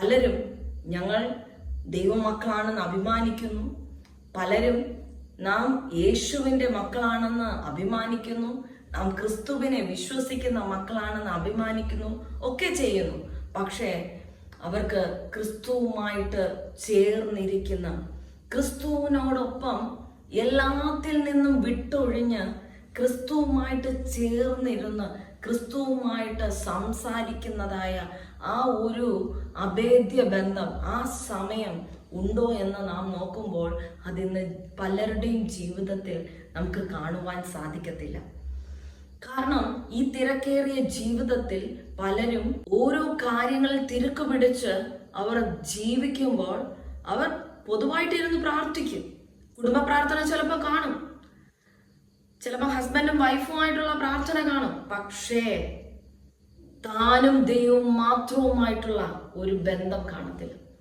പലരും ഞങ്ങൾ ദൈവമക്കളാണെന്ന് അഭിമാനിക്കുന്നു. പലരും നാം യേശുവിൻ്റെ മക്കളാണെന്ന് അഭിമാനിക്കുന്നു. നാം ക്രിസ്തുവിനെ വിശ്വസിക്കുന്ന മക്കളാണെന്ന് അഭിമാനിക്കുന്നു, ഒക്കെ ചെയ്യുന്നു. പക്ഷേ അവർക്ക് ക്രിസ്തുവുമായിട്ട് ചേർന്നിരിക്കുന്ന, ക്രിസ്തുവിനോടൊപ്പം എല്ലാത്തിൽ നിന്നും വിട്ടൊഴിഞ്ഞ് ക്രിസ്തുവുമായിട്ട് ചേർന്നിരുന്ന് ക്രിസ്തുവുമായിട്ട് സംസാരിക്കുന്നതായ ആ ഒരു അഭേദ്യ ബന്ധം, ആ സമയം ഉണ്ടോ എന്ന് നാം നോക്കുമ്പോൾ അതിന്ന് പലരുടെയും ജീവിതത്തിൽ നമുക്ക് കാണുവാൻ സാധിക്കത്തില്ല. കാരണം ഈ തിരക്കേറിയ ജീവിതത്തിൽ പലരും ഓരോ കാര്യങ്ങളിൽ തിരക്ക് പിടിച്ച് അവർ ജീവിക്കുമ്പോൾ അവർ പൊതുവായിട്ടിരുന്ന് പ്രാർത്ഥിക്കും. കുടുംബ പ്രാർത്ഥന ചിലപ്പോൾ കാണും, ചിലപ്പോൾ ഹസ്ബൻഡും വൈഫുമായിട്ടുള്ള പ്രാർത്ഥന കാണും. പക്ഷേ താനും ദൈവവും മാത്രവുമായിട്ടുള്ള ഒരു ബന്ധം കാണത്തില്ല.